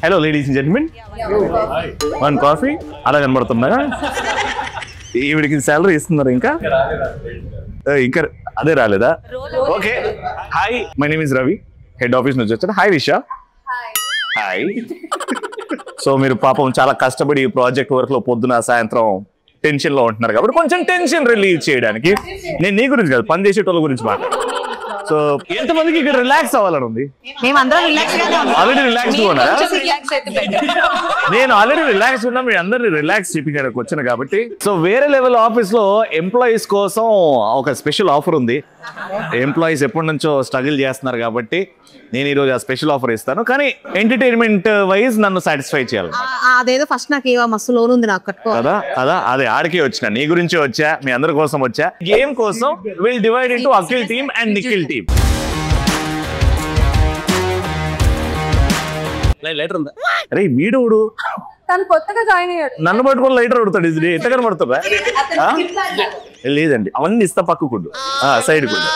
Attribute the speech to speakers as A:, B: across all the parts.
A: Hello ladies and gentlemen, one coffee. అలా కనబడుతుందా? ఈవిడికి శాలరీ ఇస్తున్నారు ఇంకా అదే రాలేదా? Okay, hi, my name is Ravi, head office నుంచి వచ్చాను. హాయ్ రిషా. హాయ్. సో మీరు పాపం చాలా కష్టపడి ఈ ప్రాజెక్ట్ వర్క్ లో పొద్దున సాయంత్రం టెన్షన్ లో ఉంటున్నారు కాబట్టి కొంచెం టెన్షన్ రిలీవ్ చేయడానికి నేను నీ గురించి కాదు, పని చేసేటోళ్ళ గురించి మాట్లాడు. సో ఎంతమందికి ఇక్కడ రిలాక్స్ అవ్వాలని ఉంది? ఆల్రెడీ రిలాక్స్ ఉన్నారా? నేను ఆల్రెడీ రిలాక్స్ ఉన్నా, మీ అందరినీ రిలాక్స్ చేయించడానికి వచ్చాను కాబట్టి. సో వేరే లెవెల్ ఆఫీస్ లో ఎంప్లాయీస్ కోసం ఒక స్పెషల్ ఆఫర్ ఉంది. ఎంప్లాయీస్ ఎప్పటి నుంచో స్ట్రగుల్ చేస్తున్నారు కాబట్టి నేను ఈరోజు ఆ స్పెషల్ ఆఫర్ ఇస్తాను. కానీ ఎంటర్టైన్మెంట్ వైజ్ నన్ను సాటిస్ఫై చేయాలి.
B: అదేదో ఫస్ట్ నాకు మస్తు లోన్ ఉంది నాకు
A: కదా కదా, అదే ఆడికే వచ్చిన, నీ గురించి వచ్చా, మీ అందరి కోసం వచ్చా. గేమ్ కోసం will divide into Akhil team and Nikhil team. Lighter ఉందా? అరే వీడు
C: కొత్తగా జాయిన్ అయ్యాడు,
A: నన్ను పట్టుకొని లైటర్ అడుగుతాడు. ఇది ఎట్లా కనబడుతుందా? లేదండి, అవన్నీ ఇస్తా పక్కకుండు, సైడ్ కుండు.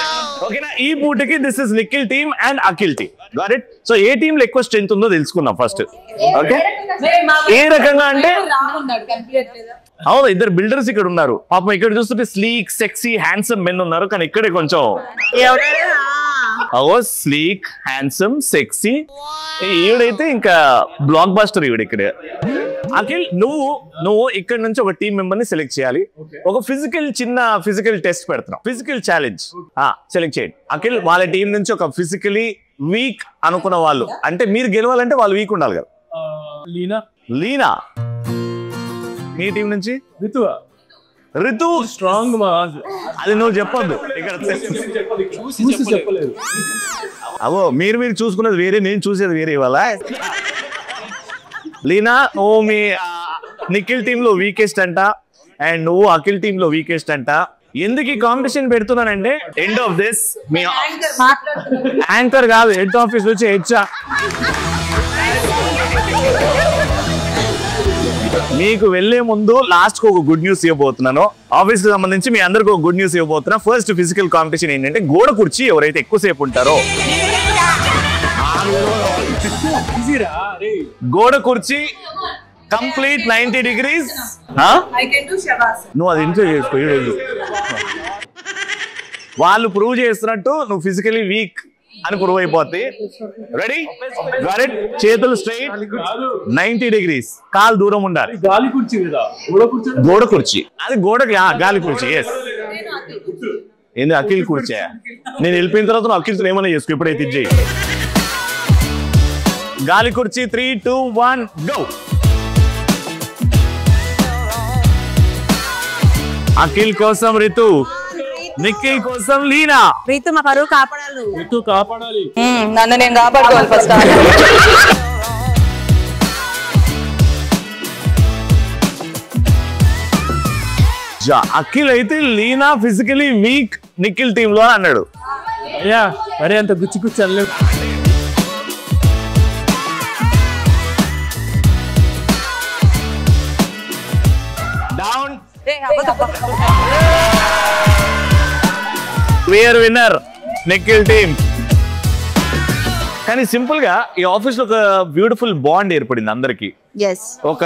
A: ఓకేనా? ఈ పూటకి this is Nikhil team and Akhil team. Got it? So A team లో ఎక్కువ స్ట్రెంత్ ఉందో తెలుసుకుందాం ఫస్ట్. ఓకే, ఏ రకంగా అంటే అవును, ఇద్దరు బిల్డర్స్ ఇక్కడ ఉన్నారు. పాపం ఇక్కడ చూస్తుంటే స్లీక్ సెక్సీ హ్యాండ్సమ్ మెన్ ఉన్నారు, కానీ ఇక్కడే కొంచెం స్లీక్ హ్యాండ్సమ్ సెక్సీ. ఈవిడైతే ఇంకా బ్లాక్ బాస్టర్ ఈవిడ. ఇక్కడ అఖిల్, నువ్వు ఇక్కడ నుంచి ఒక టీం మెంబర్ ని సెలెక్ట్ చేయాలి. ఒక చిన్న ఫిజికల్ టెస్ట్ పెడుతున్నాం, ఫిజికల్ ఛాలెంజ్ సెలెక్ట్ చేయండి. అఖిల్, వాళ్ళ టీం నుంచి ఒక ఫిజికలీ వీక్ అనుకున్న వాళ్ళు, అంటే మీరు గెలవాలంటే వాళ్ళు వీక్ ఉండాలి కదా. లీనా. మీ టీం నుంచి రితు స్ట్రాంగ్. అది నువ్వు చెప్పొద్దు ఇక్కడ. అవో మీరు చూసుకున్నది వేరే, నేను చూసేది వేరే. ఇవాళ లీనా, నువ్వు మీ నిఖిల్ టీమ్ లో వీకెస్ట్ అంట, అండ్ నువ్వు అఖిల్ టీమ్ లో వీకెస్ట్ అంట. ఎందుకు ఈ కాంపిటీషన్ పెడుతున్నానంటే ఎండ్ ఆఫ్ దిస్ మీ యాంకర్ కాదు, హెడ్ ఆఫీస్ నుంచి హెచ్ఆర్ మీకు వెళ్లే ముందు లాస్ట్ కు ఒక గుడ్ న్యూస్ ఇవ్వబోతున్నాను. ఆఫీస్ కి సంబంధించి మీ అందరికి ఒక గుడ్ న్యూస్ ఇవ్వబోతున్నా. ఫస్ట్ ఫిజికల్ కాంపిటీషన్ ఏంటంటే గోడ కుర్చీ ఎవరైతే ఎక్కువసేపు ఉంటారో, గోడ కుర్చీ కంప్లీట్ 90 degrees. నువ్వు అది ఇంట్లో చేసుకో. వాళ్ళు ప్రూవ్ చేస్తున్నట్టు నువ్వు ఫిజికలీ వీక్ అని ప్రూవ్ అయిపోద్ది. రెడీ? చేతులు స్ట్రైట్, 90 degrees, కాలు దూరం ఉండాలి. గోడ కుర్చీ, అది గోడకి గాలి కుర్చీ. ఎస్, ఏంది అఖిల్ కుర్చీ? నేను వెళ్ళిపోయిన తర్వాత నువ్వు అఖిల్తో ఏమైనా చేసుకో, ఇప్పుడైతే ఇది చేయి. గాలి కుర్చీ. 3, 2, 1 గో. అఖిల్ కోసం రితు, నిఖిల్ కోసం లీనా.
B: రీతు మా పరువు కాపాడాలి.
C: నన్ను నేను కాపాడుకోవాలి ఫస్ట్.
A: అఖిల్ అయితే Leena physically weak Nikhil team లో అన్నాడు.
D: మరి అంత గుచ్చి అల్లు.
A: Down. Clear winner Nikhil team. కానీ సింపుల్ గా ఈ ఆఫీస్ లో ఒక బ్యూటిఫుల్ బాండ్ ఏర్పడింది అందరికి. ఒక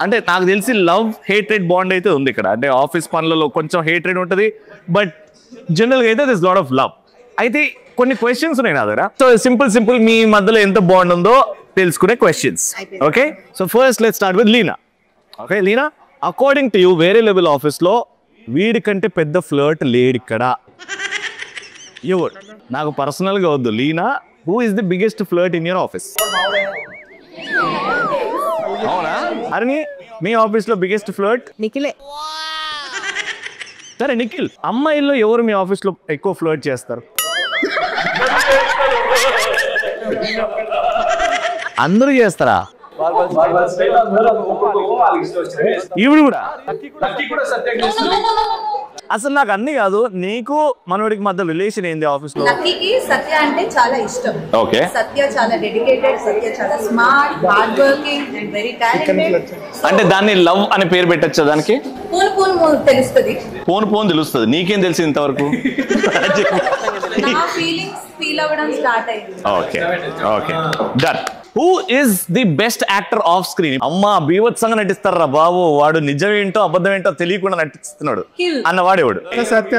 A: అంటే నాకు తెలిసి లవ్ హేట్రెడ్ బాండ్ అయితే ఉంది ఇక్కడ. అంటే ఆఫీస్ పనులలో కొంచెం హేట్రెడ్ ఉంటుంది, బట్ జనరల్ గా అయితే దిస్ లాట్ ఆఫ్ లవ్. అయితే కొన్ని క్వశ్చన్స్ ఉన్నాయి నా దగ్గర. సో సింపుల్ మీ మధ్యలో ఎంత బాండ్ ఉందో తెలుసుకునే questions. Okay, so first let's start with Leena. Okay Leena, according to you వేరే లెవెల్ ఆఫీస్ లో వీడి కంటే పెద్ద ఫ్లర్ట్ లేడు ఇక్కడ. ఎవరు? నాకు పర్సనల్ గా వద్దు. Leena, who is the biggest flirt in your office? అవునా? అరే మీ ఆఫీస్ లో బిగ్గెస్ట్ ఫ్లర్ట్
B: నిఖిలే.
A: సరే నిఖిల్, అమ్మాయిల్లో ఎవరు మీ ఆఫీస్ లో ఎక్కువ ఫ్లర్ట్ చేస్తారు? అందరూ చేస్తారా? ఈవిడ కూడా? అసలు నాకు అన్ని కాదు, నీకు మనోడికి మధ్య రిలేషన్ ఏంది ఆఫీస్ లో?
E: నక్కికి సత్య అంటే చాలా ఇష్టం.
A: ఓకే.
E: సత్య చాలా డెడికేటెడ్, సత్య చాలా smart, hard working and very talented.
A: అంటే దాన్ని లవ్ అని పేరు పెట్టచ్చా దానికి?
E: పూన్ తెలుస్తుంది.
A: పూన్ తెలుస్తుంది. నీకేం తెలిసింది ఇంతవరకు?
E: నా ఫీలింగ్స్ ఫీల్ అవ్వడం స్టార్ట్ అయింది.
A: Okay okay done. Who is the best actor off screen? అమ్మా బీభత్సంగా నటిస్తారా బాబు, వాడు నిజమేంటో అబద్ధమేంటో తెలియకుండా నటిస్తున్నాడు అన్నవాడేవాడు.
D: సత్య.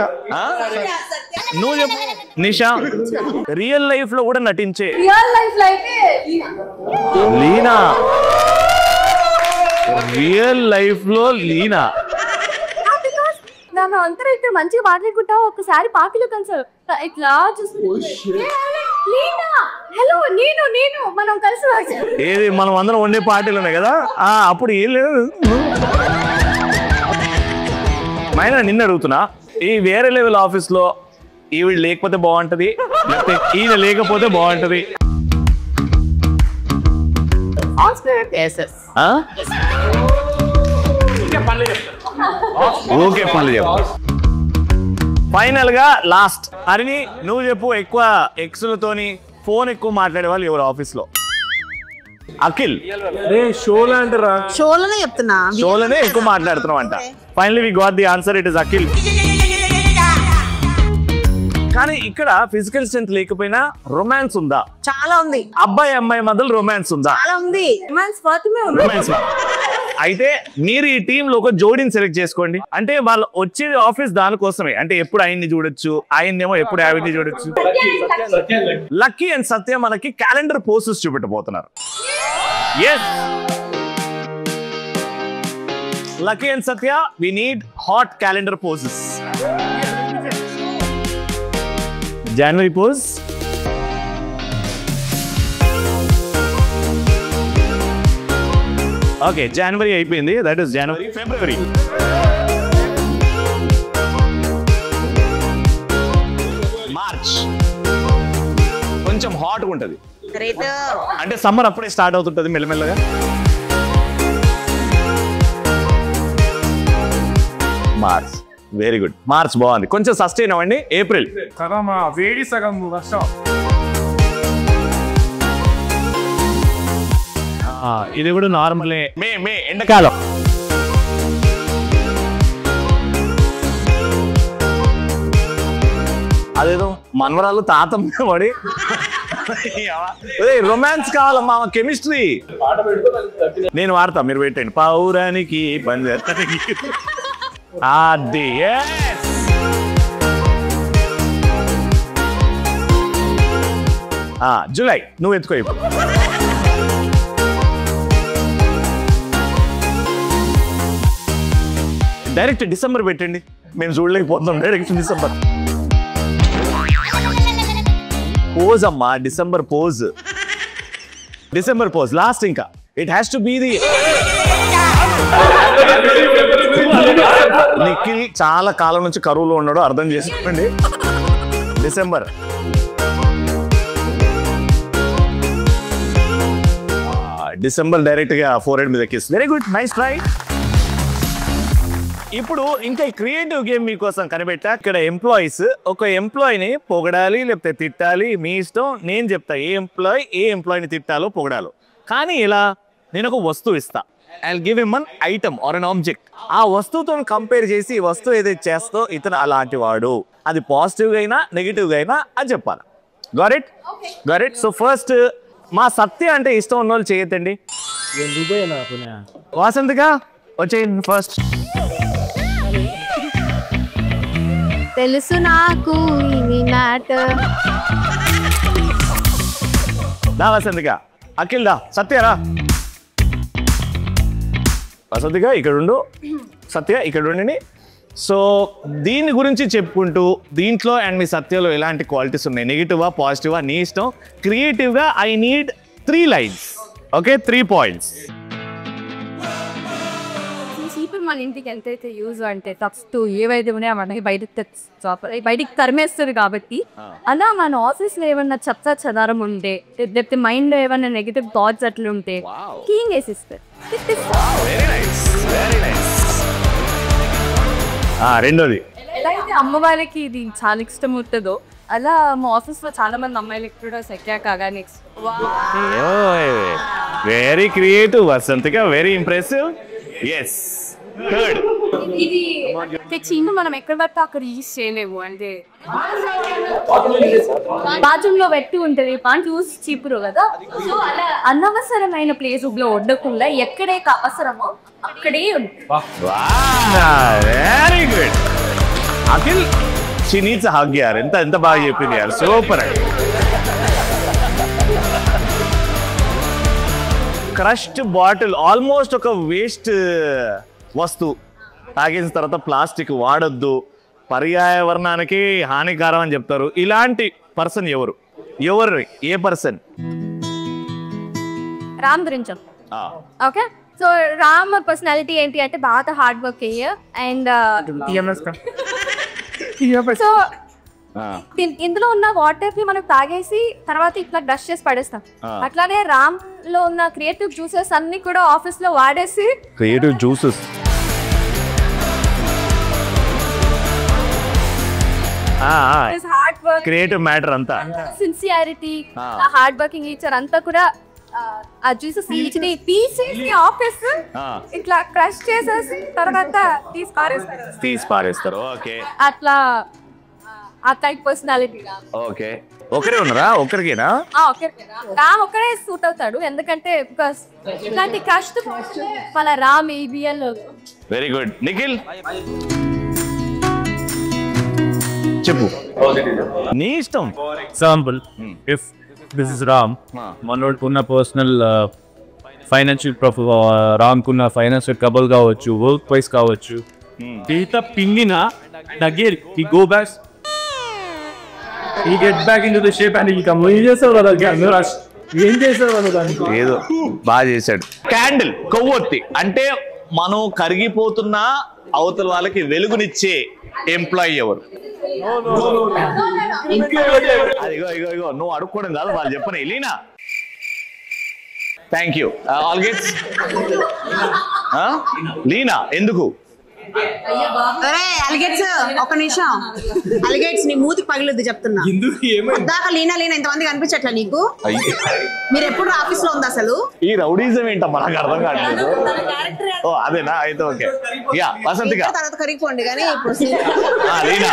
A: నువ్వు చెప్పు నిషా. రియల్ లైఫ్ లో కూడా నటించే
C: రియల్ లైఫ్ లో అయితే
A: లీనా. రియల్ లైఫ్ లో లీనా.
C: నన్ను అందరూ అయితే మంచిగా మాట్లాడుకుంటా ఒకసారి పార్టీలో కలిసారు ఇట్లా హలో నేను మనం కలిసి
A: ఏది మనం అందరం వండే పార్టీలు ఉన్నాయి కదా, అప్పుడు ఏం లేదు. మైనా నిన్ను అడుగుతున్నా, ఈ వేరే లెవెల్ ఆఫీస్ లో ఈవిడ లేకపోతే బాగుంటది, లేకపోతే ఈయన లేకపోతే బాగుంటది? ఓకే పనులు చెప్పు. ఫైనల్ గా లాస్ట్ అరిని నువ్వు చెప్పు, ఎక్కువ ఎక్స్లతోని ఫోన్ ఎక్కువ మాట్లాడే వాళ్ళు ఎవరు ఆఫీస్ లో? అఖిల్.
D: షోలో అంటారా?
B: షోలోనే చెప్తున్నా,
A: షోలోనే ఎక్కువ మాట్లాడుతున్నావు అంట. Finally we got the answer, it is Akhil. కానీ ఇక్కడ ఫిజికల్ స్ట్రెంత్ లేకపోయినా రొమాన్స్ ఉందా?
B: చాలా ఉంది.
A: అబ్బాయి అమ్మాయి మధ్యలో రొమాన్స్ ఉందా?
B: చాలా ఉంది.
A: రొమాన్స్. అయితే మీరు ఈ టీమ్ లో ఒక జోడీని సెలెక్ట్ చేసుకోండి. అంటే వాళ్ళు వచ్చే ఆఫీస్ దానికోసమే, అంటే ఎప్పుడు ఆయన్ని చూడొచ్చు, ఆయన్నేమో ఎప్పుడు ఆవిడ్ని చూడొచ్చు. లక్కీ అండ్ సత్య మనకి క్యాలెండర్ పోస్టర్స్ చూపెట్టబోతున్నారు. Yes, Lucky and Satya, we need hot calendar poses. జనవరి పోజ్, ఓకే జనవరి అయిపోయింది, దట్ ఈస్ జనవరి. ఫిబ్రవరి, మార్చ్ కొంచెం హాట్గా ఉంటుంది, అంటే సమ్మర్ అప్పుడే స్టార్ట్ అవుతుంటది మెల్లమెల్లగా. మార్చ్, వెరీ గుడ్, మార్చ్ బాగుంది, కొంచెం సస్టైన్ అవ్వండి. ఏప్రిల్,
D: వేడి సగం వర్షం.
A: ఇది కూడా నార్మలే. మే ఎండాకాలం. అదేదో మనవరాలు తాత పడి రొమాన్స్ కావాలమ్మా, కెమిస్ట్రీ నేను వాడతా, మీరు పెట్టండి. పౌరానికి అది జూలై, నువ్వు ఎత్తుకో. ఇప్పుడు డైరెక్ట్ డిసెంబర్ పెట్టండి, మేము చూడలేకపోతున్నాం. డైరెక్ట్ డిసెంబర్ పోజ్ అమ్మా, December pose, December pose last. ఇంకా it has to be the. Nikhil చాలా కాలం నుంచి కరువులో ఉన్నాడు, అర్థం చేసుకోండి. డిసెంబర్, డిసెంబర్ డైరెక్ట్ గా ఫోర్ హెడ్ మీద kiss. Very good, nice try. ఇప్పుడు ఇంకా క్రియేటివ్ గేమ్ మీకోసం కనిపెట్టా. ఇక్కడ ఎంప్లాయీస్ ఒక ఎంప్లాయీని పొగడాలి లేకపోతే తిట్టాలి, మీ ఇష్టం. నేను చెప్తా ఏ ఎంప్లాయీని తిట్టాలో పొగడాలో. కానీ ఇలా నేను ఒక వస్తువు ఇస్తా, I give him one item are an object. ఆ వస్తువుతో కంపేర్ చేసి ఈ వస్తువు ఏదైతే చేస్తో ఇతను అలాంటి వాడు, అది పాజిటివ్గా అయినా నెగిటివ్గా అయినా అది చెప్పాలి. Got it? Got it? So first మా సత్య అంటే ఇష్టం ఉన్న వాళ్ళు చేయొద్దండి. వాసంతిగా వచ్చేయండి ఫస్ట్.
B: తెలుసు నాకు ఇది మ్యాటర్.
A: దా వసంతిగా. అఖిల్ దా. సత్యరా. వసంతిగా ఇక్కడ ఉండు, సత్య ఇక్కడ ఉండండి. సో దీని గురించి చెప్పుకుంటూ దీంట్లో అండ్ మీ సత్యలో ఎలాంటి క్వాలిటీస్ ఉన్నాయి, నెగిటివా పాజిటివా నీ ఇష్టం. క్రియేటివ్గా I need 3 lines. Okay, 3 points.
C: మన ఇంటికి ఎంతైతే యూజ్ అంటే ఫస్ట్ ఏవైతే ఉన్నాయో మనకి బయటికి తరిమేస్తుంది కాబట్టి, అలా మన ఆఫీస్ లో ఏమన్నా చెత్త చెదారం ఉంటే లేకపోతే మైండ్ లో ఏమన్నా నెగిటివ్ థాట్స్ అట్లా ఉంటే క్లీన్ చేసిస్తారు.
A: రెండోది,
C: ఎలా అయితే అమ్మ వాళ్ళకి ఇది చాలా ఇష్టం ఉంటుందో అలా మా ఆఫీస్ లో చాలా మంది అమ్మాయిలకి కూడా సెక్కాక నెక్స్ట్.
A: వెరీ క్రియేటివ్ వసంతిగా, వెరీ ఇంప్రెసివ్. ఎస్, థర్డ్
C: ఇది తెచ్చి మనం ఎక్కడ పడితే అక్కడ యూజ్ చేయలేము అంటే బాత్రూమ్ లో పెట్టి ఉంటది పాన్ చూసి చీపురు కదా. సో అలా అనవసరమైన ప్లేస్ లో ఉండకుండా ఎక్కడే అవసరమో అక్కడే ఉంటుంది.
A: Very good Akhil. She needs hug యార్. ఎంత బాగా చెప్పింది యార్, సూపర్. క్రష్డ్ బాటిల్ ఆల్మోస్ట్ ఒక వేస్ట్ వస్తువు. తాగేసిన తర్వాత ప్లాస్టిక్ వాడొద్దు, పర్యావరణానికి హానికారం అని చెప్తారు. ఇలాంటి పర్సన్ ఎవరు? ఏ పర్సన్?
C: రామ్ గురించి. ఓకే, సో రామ్ పర్సనాలిటీ ఏంటి అంటే బాగా హార్డ్ వర్క్ అండ్ సో ఇందులో ఉన్న వాటర్ ని మనం తాగేసి తర్వాత ఇట్లా డస్ట్ చేసి పడేస్తాం. అట్లానే రామ్ లో ఉన్న క్రియేటివ్ జ్యూసెస్ అన్ని కూడా ఆఫీస్ లో వాడేసి
A: creative juices
C: hard work,
A: creative matter అంతా,
C: సిన్సియారిటీ, హార్డ్ వర్కింగ్ నేచర్ అంతా కూడా ఆ జ్యూసెస్ తీసేసి ఆఫీస్ ఇట్లా క్రష్ చేసేసి తర్వాత తీసి పారేస్తారు.
A: ఓకే,
C: అట్లా ఆ టైప్ పర్సనాలిటీ.
A: ఓకే, ఒకరే ఉన్నారా? ఒకరికేనా?
C: రామ్ ఒకరే సూట్ అవుతాడు ఎందుకంటే బికాస్ ఇట్లాంటి క్రష్ వాళ్ళ రామ్ ఏబిఎల్.
A: Very good. నిఖిల్ చెప్పు, నీ ఇష్టం.
D: Example, if this is Ram, మనోడుకున్న పర్సనల్ ఫైనాన్షియల్ రామ్కున్న ఫైనాన్షియల్ ట్రబుల్ కావచ్చు, వర్క్ వైస్ కావచ్చు, ఈత పింగిన again he go back, he get back into the shape and he come. ఏం చేస్తారు కదా, ఏం చేస్తారు కదా దానికి?
A: ఏదో బాగా చేశాడు. క్యాండిల్, కొవ్వొత్తి అంటే మనం కరిగిపోతున్న అవతల వాళ్ళకి వెలుగునిచ్చే ఎంప్లాయీ ఎవరు? ఇగో నువ్వు అడుక్కోవడం కాదు, వాళ్ళు చెప్పని. Leena, thank you. ఆల్ గెట్స్. లీనా ఎందుకు?
E: అలిగేట్స్ ఒక నిమిషం. అలిగేట్స్ నీ మూతికి పగిలిద్ది చెప్తున్నా. దాకా లీనా ఇంతమంది కనిపించట్లా నీకు? మీరు ఎప్పుడు ఆఫీస్ లో ఉంది అసలు?
A: ఈ రౌడీజం ఏంటమ్మా, నాకు అర్థం కావట్లేదు. ఓ అదేనా? అయితే ఓకే. యా వసంతిగా
E: తర్వాత కరిగిపోండి కానీ ఇప్పుడు
A: లీనా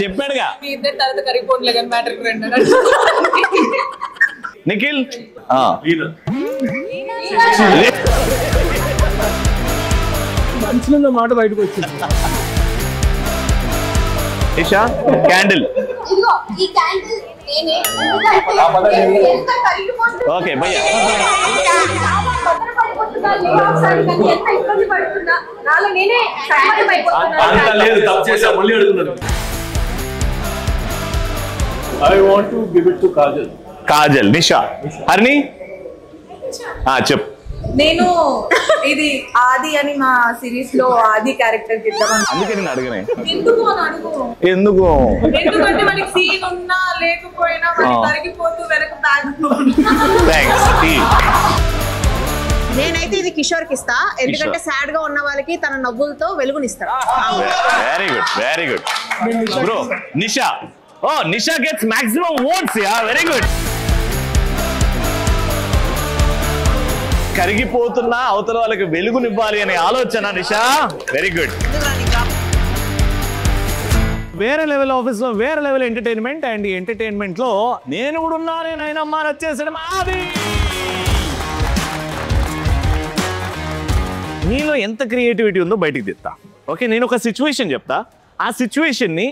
A: చెప్పాడుగా. నిఖిల్
D: మంచిగా మాట బయటకు వచ్చింది.
A: ఇషా క్యాండిల్. ఓకే భయ్య.
D: I want to give it to Kajal.
A: Kajal. Nisha. Harini చెప్పు.
E: నేను ఇది ఆది అని మా సిరీస్ లో ఆది క్యారెక్టర్ ఇద్దామని.
A: అందుకే నేను అడగనే.
E: ఎందుకు అని అడుగు.
A: ఎందుకు?
E: ఎందుకంటే మనకి సీన్ ఉన్నా లేకపోయినా కరిగిపోతూ వెనక నేనైతే ఇది కిషోర్ కి ఇస్తా, ఎందుకంటే సాడ్ గా ఉన్న వాళ్ళకి తన నవ్వులతో వెలుగునిస్తాడు.
A: Very good, very good bro. Nisha. Oh Nisha gets maximum votes. Yeah very good. కరిగిపోతున్నా అవతల వాళ్ళకి వెలుగునివ్వాలి అనే ఆలోచన నిషా. Very good. వేరే లెవెల్ ఆఫీస్ లో వేరే లెవెల్ ఎంటర్టైన్మెంట్, అండ్ ఈ ఎంటర్టైన్మెంట్ లో నేను కూడా ఉన్నానే నాయనమ్మా వచ్చేసడం అది. నీలో ఎంత క్రియేటివిటీ ఉందో బయటికి తెస్తా. ఓకే, నేను ఒక సిచ్యువేషన్ చెప్తా. ఆ సిచ్యువేషన్ ని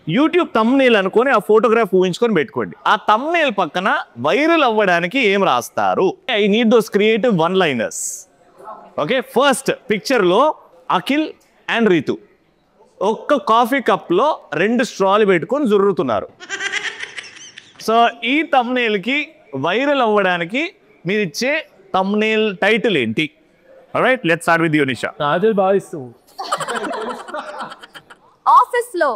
A: యూట్యూబ్ థంబ్నెయిల్ అనుకొని ఆ ఫోటోగ్రాఫ్ ఊహించుకొని పెట్టుకోండి. ఆ థంబ్నెయిల్ పక్కన వైరల్ అవ్వడానికి ఏం రాస్తారు? I need those creative one liners. Okay, first picture లో అఖిల్ అండ్ రీతు ఒక్క కాఫీ కప్ లో 2 స్ట్రాలు పెట్టుకొని జుర్రుతున్నారు. సో ఈ థంబ్నెయిల్ కి వైరల్ అవ్వడానికి మీరు ఇచ్చే థంబ్నెయిల్ టైటిల్ ఏంటి? Alright, let's start with you Nisha.
D: Kajal బాగా ఇస్తావు.
C: ఆఫీస్ లో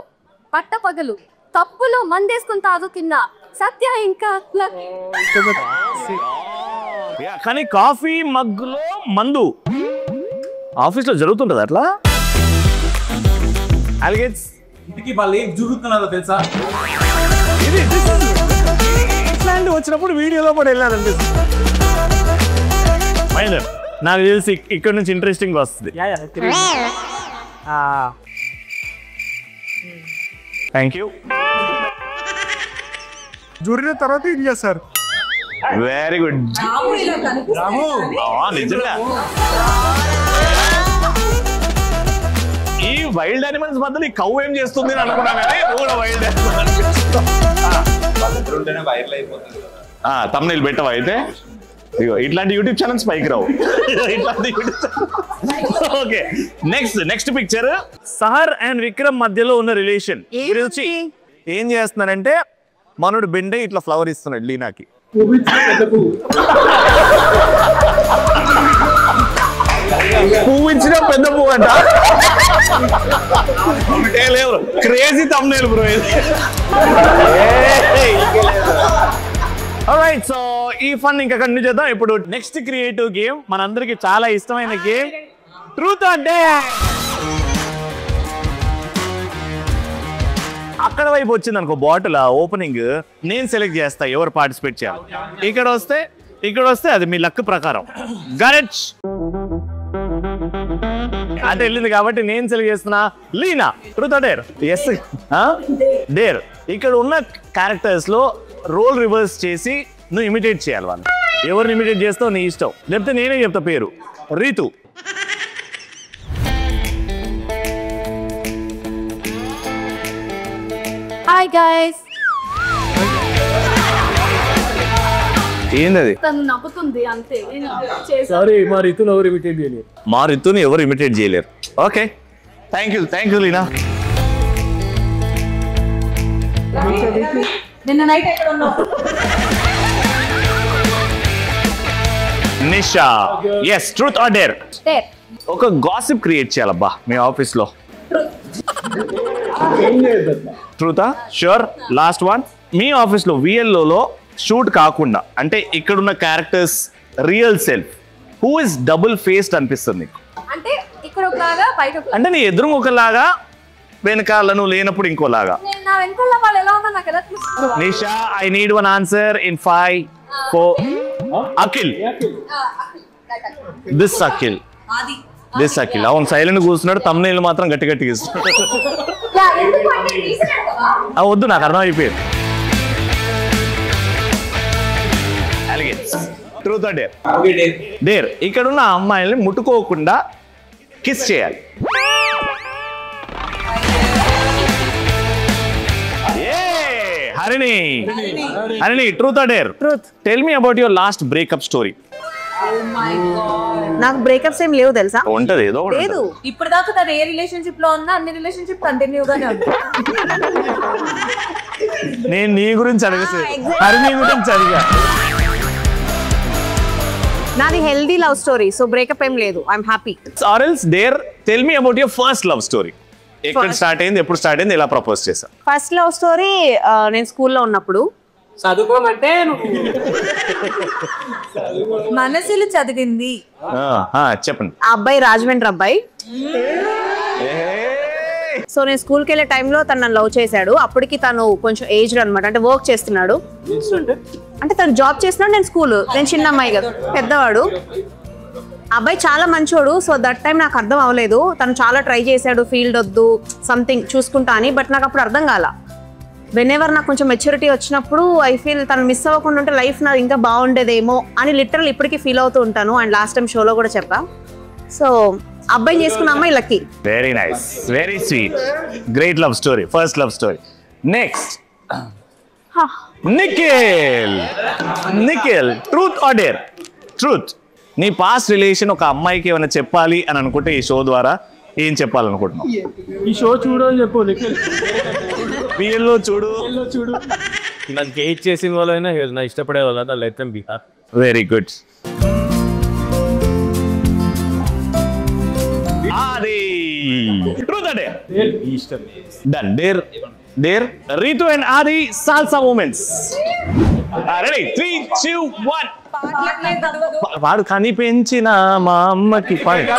C: పట్టపగలు తప్పులు మందేసుకుని తాగుతున్న సత్య ఇంకా
A: కానీ కాఫీ మగ్గులో మందు ఆఫీస్ లో జరుగుతుంటది అట్లా. అలిగేట్స్
D: ఇంటికి వాళ్ళు ఏం జరుగుతున్నారో తెలుసా?
A: ఇట్లాంటి వచ్చినప్పుడు వీడియోలో కూడా వెళ్ళారండి. నాకు తెలిసి ఇక్కడ నుంచి ఇంట్రెస్టింగ్ వస్తుంది. Thank you.
D: జూరిన తర్వాత ఏం చేస్తారు?
A: Very good. నిజంగా ఈ వైల్డ్ యానిమల్స్ బదులు ఈ కౌ ఏం చేస్తుంది అని అనుకున్నా కానీ కూడా వైల్డ్ తమ్నైల్ పెట్టవా అయితే? ఇట్లాంటి యూట్యూబ్ ఛానల్స్ పైకి రావు. ఇట్లాంటి okay, next picture Sahar and Vikram మధ్యలో ఉన్న రిలేషన్ గురించి ఏం చేస్తున్నారంటే మనోడు బెండే ఇట్లా ఫ్లవర్ ఇస్తున్నాడు లీనాకి. పువ్వు ఇచ్చిన పెద్ద పువ్వు అంట. క్రేజీ తమ్నైల్ బ్రో ఇది. ఆల్రైట్, సో ఈ ఫన్ ఇంకా కంటిన్యూ చేద్దాం. ఇప్పుడు నెక్స్ట్ క్రియేటివ్ గేమ్ మనందరికి చాలా ఇష్టమైన గేమ్ ట్రూత్ ఆర్ డేర్. అక్కడ వైపు వచ్చింది అనుకో బాటిల్ ఓపెనింగ్, నేను సెలెక్ట్ చేస్తా ఎవరు పార్టిసిపేట్ చేయాలి. ఇక్కడ వస్తే అది మీ లక్ ప్రకారం. గరెట్ అంటే వెళ్ళింది కాబట్టి నేను సెలెక్ట్ చేస్తున్నా Leena. Truth or dare? Yes, dare. ఇక్కడ ఉన్న క్యారెక్టర్స్ లో రోల్ రివర్స్ చేసి నువ్వు ఇమిటేట్ చేయాలి. వాళ్ళు ఎవరిని ఇమిటేట్ చేస్తావు నీ ఇష్టం, లేకపోతే నేనే చెప్తా పేరు. రీతు.
C: Hi guys.
A: ఏంది
C: తను నవ్వుతుంది అంతే.
D: సారీ, మా రితుని ఎవరు ఇమిటేట్ చేయలేరు.
A: మా రితుని ఎవరు ఇమిటేట్ చేయలేరు. Okay, thank you Leena.
C: నిన్న నైట్ ఎక్కడ ఉన్నావు?
A: Nisha. Yes, truth or dare? ఒక గాసిప్ క్రియేట్ చేయాలబ్బా మీ ఆఫీస్ లో. ట్రూతా? ష్యూర్. Last one. మీ ఆఫీస్ లో VLO షూట్ కాకుండా అంటే ఇక్కడున్న characters real self who is double faced అనిపిస్తుంది నీకు?
C: అంటే ఇక్కడ ఒకలాగా బయట
A: అంటే నీ ఎదురు ఒకలాగా, వెనకాల నువ్వు లేనప్పుడు ఇంకోలాగా.
C: నా వెనకాల వాళ్ళు ఎలా ఉన్నా నాకు ఎలా తెలుస్తుంది?
A: Nisha, I need one answer in 5, 4. Akhil. This Akhil. అవును, సైలెంట్ కూర్చున్నాడు. తమ్నైల్ మాత్రం గట్టి గట్టిగా ఇస్తున్నాడు. వద్దు, నాకు అర్థం అయిపోయింది. Truth or dare? డేర్. ఇక్కడ ఉన్న అమ్మాయిల్ని ముట్టుకోకుండా కిస్ చేయాలి. Harini, truth or dare?
B: Truth.
A: Tell me about your last breakup story.
B: నాకు బ్రేకప్స్ ఏం లేవు తెలుసా?
A: ఉంటది ఏదో
B: లేదు.
C: ఇప్పుడు దాకా తను ఏ రిలేషన్షిప్ లో ఉన్నా అన్ని రిలేషన్షిప్ కంటిన్యూ గానే ఉంది.
A: నేను నీ గురించి అడిగేసి హరిణి గురించి అడిగా.
B: నాది healthy love story, so breakup ఏం లేదు. I'm happy.
A: Or else dare tell me about your first love story. ఎక్కడ స్టార్ట్ అయింది, ఎప్పుడు స్టార్ట్ అయింది, ఎలా ప్రపోజ్ చేశా?
B: ఫస్ట్ లవ్ స్టోరీ నేను స్కూల్లో ఉన్నప్పుడు.
F: చదువుకోమంటే
C: మనసులు చదివింది.
A: చెప్పండి.
B: ఆ అబ్బాయి రాజమండ్రి అబ్బాయి. సో నేను స్కూల్కి వెళ్ళే టైంలో తను నన్ను లవ్ చేశాడు. అప్పటికి తను కొంచెం ఏజ్డ్ అనమాట, అంటే వర్క్ చేస్తున్నాడు. అంటే తను జాబ్ చేస్తున్నాడు, నేను చిన్న అమ్మాయి కదా, పెద్దవాడు. అబ్బాయి చాలా మంచోడు. సో దట్ టైం నాకు అర్థం అవ్వలేదు. తను చాలా ట్రై చేశాడు, ఫీల్డ్ వద్దు సంథింగ్ చూసుకుంటా అని. బట్ నాకు అప్పుడు అర్థం కాల. వెనెవర్ నాకు కొంచెం మెచ్యూరిటీ వచ్చినప్పుడు ఐ ఫీల్ తను మిస్ అవ్వకుండా ఉంటే లైఫ్ నాకు ఇంకా బాగుండేదేమో అని లిటరల్ ఇప్పటికీ ఫీల్ అవుతూ ఉంటాను. అండ్ లాస్ట్ టైం షోలో కూడా చెప్పా. సో అబ్బాయి చేసుకున్న అమ్మాయి lucky.
A: Very nice, very sweet, great love story, first love story. Next Nikhil, truth or dare? Truth. నీ పాస్ట్ రిలేషన్ ఒక అమ్మాయికి ఏమైనా చెప్పాలి అని అనుకుంటే ఈ షో ద్వారా ఏం చెప్పాలనుకుంటున్నావు?
D: ఈ షో చూడు అని చెప్పు.
A: VLO చూడు.
D: నన్ను హేట్ చేసిన వాళ్ళైనా నా ఇష్టపడే వాళ్ళ let them be happy.
A: Very good. ఆది ట్రూత్ ఆర్ డేర్?
D: ఇష్టం.
A: డన్. డేర్ రీతు అండ్ ఆది సాల్సా మూమెంట్స్. రెడీ? 3, 2, 1. వాడు కనిపించిన మా అమ్మకి పాడు.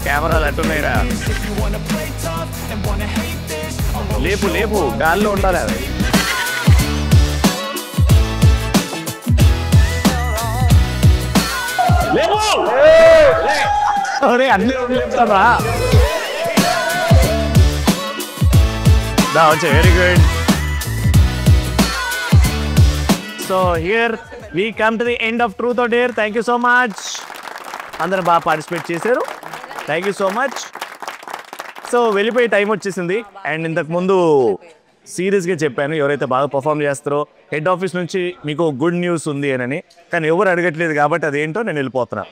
A: కెమెరాలు అట్టున్నాయిరా లేపు లేపు గాల్లో ఉండాలి అది లేపు అన్ని లేపుతారా very good so here we come to the end of truth or dare thank you so much అందరూ బాగా పార్టిసిపేట్ చేశారు thank you so much so వెళ్ళిపోయే టైం వచ్చేసింది అండ్ ఇంతకు ముందు సీరియస్గా చెప్పాను ఎవరైతే బాగా పర్ఫామ్ చేస్తారో హెడ్ ఆఫీస్ నుంచి మీకు గుడ్ న్యూస్ ఉంది అని కానీ ఎవరు అడగట్లేదు కాబట్టి అదేంటో నేను వెళ్ళిపోతున్నా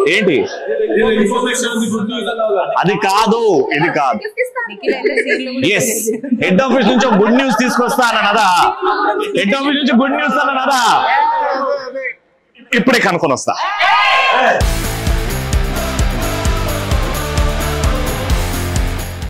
A: ఏంటి అది కాదు ఇది కాదు ఎస్ హెడ్ ఆఫీస్ నుంచి గుడ్ న్యూస్ తీసుకొస్తానన్నదా హెడ్ ఆఫీస్ నుంచి గుడ్ న్యూస్ అన్నదా ఇప్పుడే కనుక్కొని వస్తా